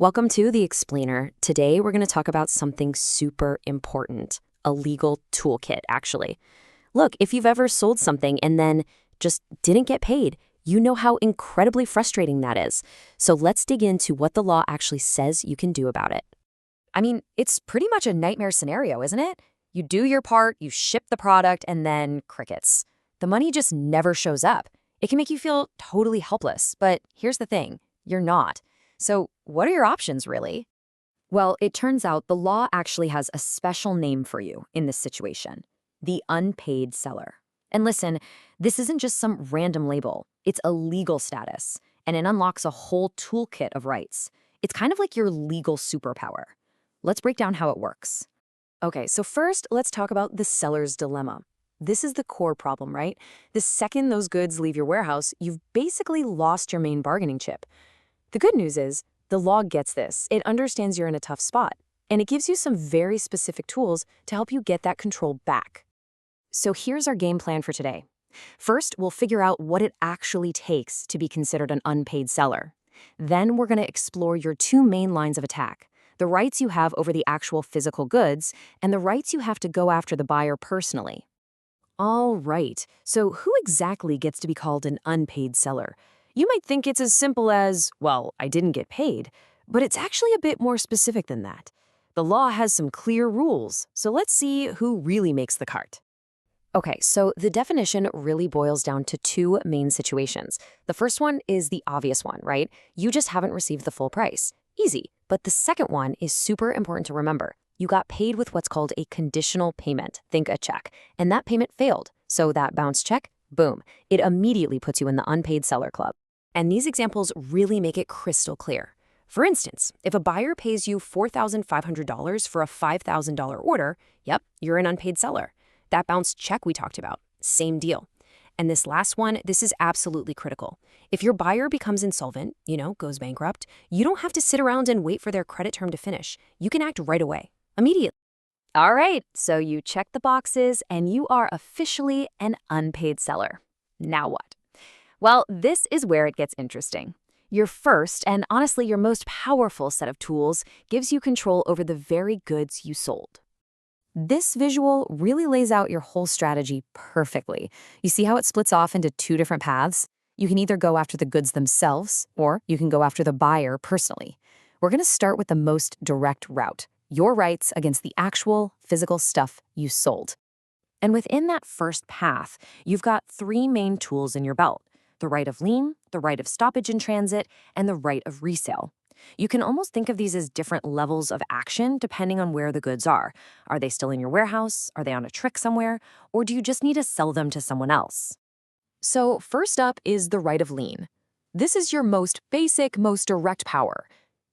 Welcome to The Explainer. Today we're going to talk about something super important, a legal toolkit, actually. Look, if you've ever sold something and then just didn't get paid, you know how incredibly frustrating that is. So let's dig into what the law actually says you can do about it. I mean, it's pretty much a nightmare scenario, isn't it? You do your part, you ship the product, and then crickets. The money just never shows up. It can make you feel totally helpless, but here's the thing, you're not. So what are your options, really? Well, it turns out the law actually has a special name for you in this situation, the unpaid seller. And listen, this isn't just some random label. It's a legal status, and it unlocks a whole toolkit of rights. It's kind of like your legal superpower. Let's break down how it works. Okay, so first, let's talk about the seller's dilemma. This is the core problem, right? The second those goods leave your warehouse, you've basically lost your main bargaining chip. The good news is, the law gets this. It understands you're in a tough spot, and it gives you some very specific tools to help you get that control back. So here's our game plan for today. First, we'll figure out what it actually takes to be considered an unpaid seller. Then we're going to explore your two main lines of attack, the rights you have over the actual physical goods and the rights you have to go after the buyer personally. All right, so who exactly gets to be called an unpaid seller? You might think it's as simple as, well, I didn't get paid, but it's actually a bit more specific than that. The law has some clear rules, so let's see who really makes the cart. Okay, so the definition really boils down to two main situations. The first one is the obvious one, right? You just haven't received the full price. Easy. But the second one is super important to remember. You got paid with what's called a conditional payment, think a check, and that payment failed. So that bounced check, boom, it immediately puts you in the unpaid seller club. And these examples really make it crystal clear. For instance, if a buyer pays you $4,500 for a $5,000 order, yep, you're an unpaid seller. That bounced check we talked about, same deal. And this last one, this is absolutely critical. If your buyer becomes insolvent, goes bankrupt, you don't have to sit around and wait for their credit term to finish. You can act right away, immediately. All right, so you check the boxes and you are officially an unpaid seller. Now what? Well, this is where it gets interesting. Your first, and honestly your most powerful set of tools, gives you control over the very goods you sold. This visual really lays out your whole strategy perfectly. You see how it splits off into two different paths? You can either go after the goods themselves, or you can go after the buyer personally. We're going to start with the most direct route, your rights against the actual physical stuff you sold. And within that first path, you've got three main tools in your belt: the right of lien, the right of stoppage in transit, and the right of resale. You can almost think of these as different levels of action depending on where the goods are. Are they still in your warehouse? Are they on a trick somewhere? Or do you just need to sell them to someone else? So first up is the right of lien. This is your most basic, most direct power.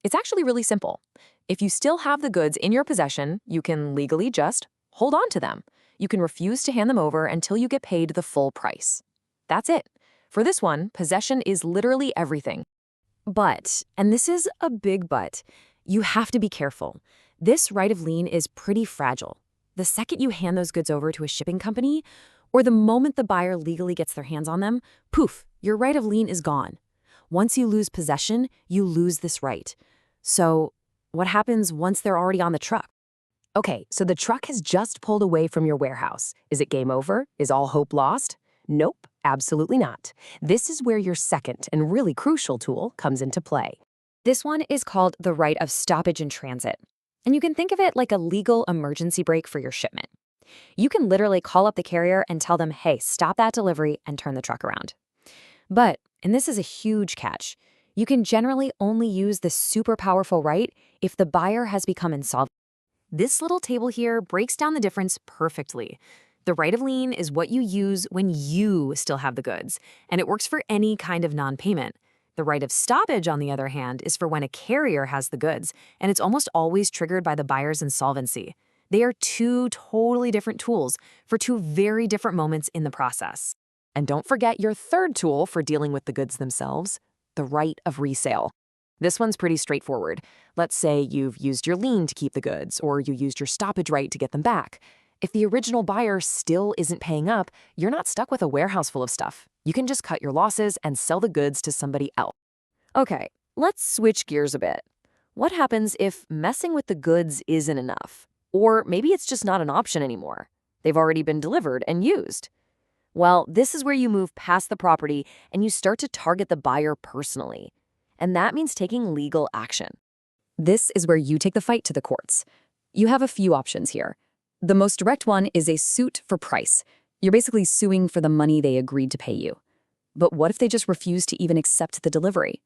It's actually really simple. If you still have the goods in your possession, you can legally just hold on to them. You can refuse to hand them over until you get paid the full price. That's it. For this one, possession is literally everything. But, and this is a big but, you have to be careful. This right of lien is pretty fragile. The second you hand those goods over to a shipping company, or the moment the buyer legally gets their hands on them, poof, your right of lien is gone. Once you lose possession, you lose this right. So, what happens once they're already on the truck? Okay, so the truck has just pulled away from your warehouse. Is it game over? Is all hope lost? Nope, absolutely not. This is where your second and really crucial tool comes into play. This one is called the right of stoppage in transit. And you can think of it like a legal emergency brake for your shipment. You can literally call up the carrier and tell them, hey, stop that delivery and turn the truck around. But, and this is a huge catch, you can generally only use this super powerful right if the buyer has become insolvent. This little table here breaks down the difference perfectly. The right of lien is what you use when you still have the goods, and it works for any kind of non-payment. The right of stoppage, on the other hand, is for when a carrier has the goods, and it's almost always triggered by the buyer's insolvency. They are two totally different tools for two very different moments in the process. And don't forget your third tool for dealing with the goods themselves, the right of resale. This one's pretty straightforward. Let's say you've used your lien to keep the goods, or you used your stoppage right to get them back. If the original buyer still isn't paying up, you're not stuck with a warehouse full of stuff. You can just cut your losses and sell the goods to somebody else. Okay, let's switch gears a bit. What happens if messing with the goods isn't enough? Or maybe it's just not an option anymore. They've already been delivered and used. Well, this is where you move past the property and you start to target the buyer personally. And that means taking legal action. This is where you take the fight to the courts. You have a few options here. The most direct one is a suit for price. You're basically suing for the money they agreed to pay you. But what if they just refuse to even accept the delivery?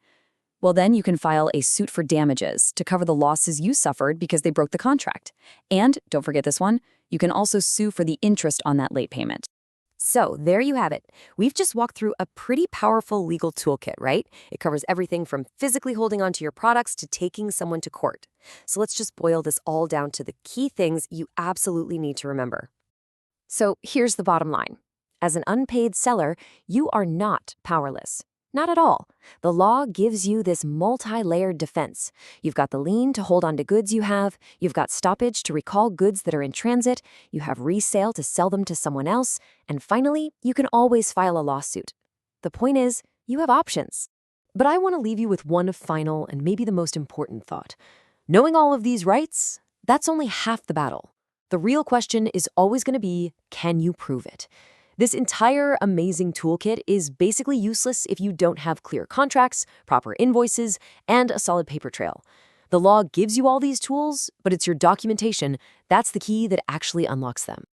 Well, then you can file a suit for damages to cover the losses you suffered because they broke the contract. And, don't forget this one, you can also sue for the interest on that late payment. So there you have it. We've just walked through a pretty powerful legal toolkit, right? It covers everything from physically holding onto your products to taking someone to court. So let's just boil this all down to the key things you absolutely need to remember. So here's the bottom line. As an unpaid seller, you are not powerless. Not at all. The law gives you this multi-layered defense. You've got the lien to hold on to goods you have, you've got stoppage to recall goods that are in transit, you have resale to sell them to someone else, and finally, you can always file a lawsuit. The point is, you have options. But I want to leave you with one final and maybe the most important thought. Knowing all of these rights, that's only half the battle. The real question is always going to be, can you prove it? This entire amazing toolkit is basically useless if you don't have clear contracts, proper invoices, and a solid paper trail. The law gives you all these tools, but it's your documentation that's the key that actually unlocks them.